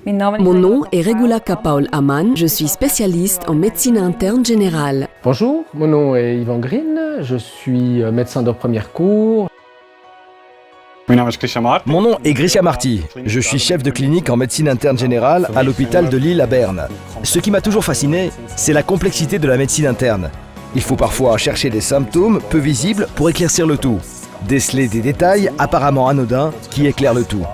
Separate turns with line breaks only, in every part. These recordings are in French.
Mon nom est Regula Kapaul-Aman, je suis spécialiste en médecine interne générale.
Bonjour, mon nom est Yvan Green, je suis médecin de premier cours.
Mon nom est Grisha Marty. Je suis chef de clinique en médecine interne générale à l'hôpital de Lille à Berne. Ce qui m'a toujours fasciné, c'est la complexité de la médecine interne. Il faut parfois chercher des symptômes peu visibles pour éclaircir le tout. Déceler des détails apparemment anodins qui éclairent le tout.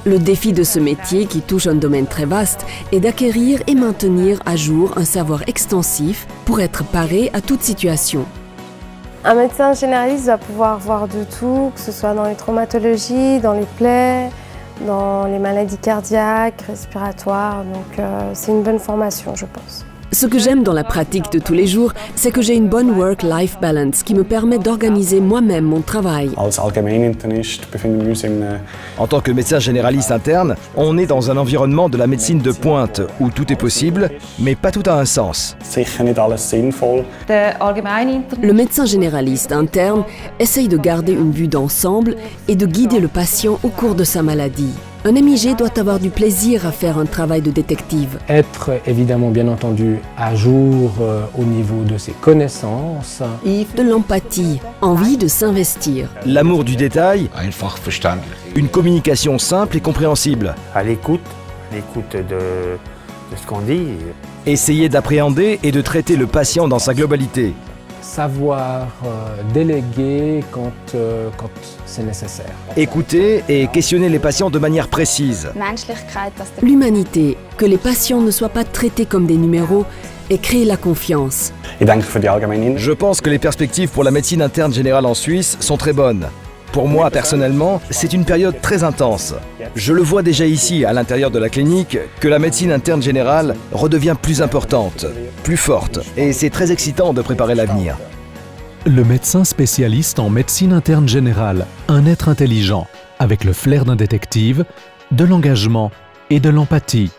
Le défi de ce métier, qui touche un domaine très vaste, est d'acquérir et maintenir à jour un savoir extensif pour être paré à toute situation.
Un médecin généraliste va pouvoir voir de tout, que ce soit dans les traumatologies, dans les plaies, dans les maladies cardiaques, respiratoires. Donc c'est une bonne formation, je pense.
Ce que j'aime dans la pratique de tous les jours, c'est que j'ai une bonne work-life balance qui me permet d'organiser moi-même mon travail.
En tant que médecin généraliste interne, on est dans un environnement de la médecine de pointe où tout est possible, mais pas tout a un sens.
Le médecin généraliste interne essaye de garder une vue d'ensemble et de guider le patient au cours de sa maladie. Un MIG doit avoir du plaisir à faire un travail de détective.
Être évidemment bien entendu à jour au niveau de ses connaissances.
De l'empathie, envie de s'investir.
L'amour du détail, une communication simple et compréhensible.
À l'écoute de ce qu'on dit.
Essayer d'appréhender et de traiter le patient dans sa globalité.
Savoir déléguer quand c'est nécessaire.
Écouter et questionner les patients de manière précise.
L'humanité, que les patients ne soient pas traités comme des numéros et créer la confiance.
Je pense que les perspectives pour la médecine interne générale en Suisse sont très bonnes. Pour moi, personnellement, c'est une période très intense. Je le vois déjà ici, à l'intérieur de la clinique, que la médecine interne générale redevient plus importante, plus forte, et c'est très excitant de préparer l'avenir.
Le médecin spécialiste en médecine interne générale, un être intelligent, avec le flair d'un détective, de l'engagement et de l'empathie.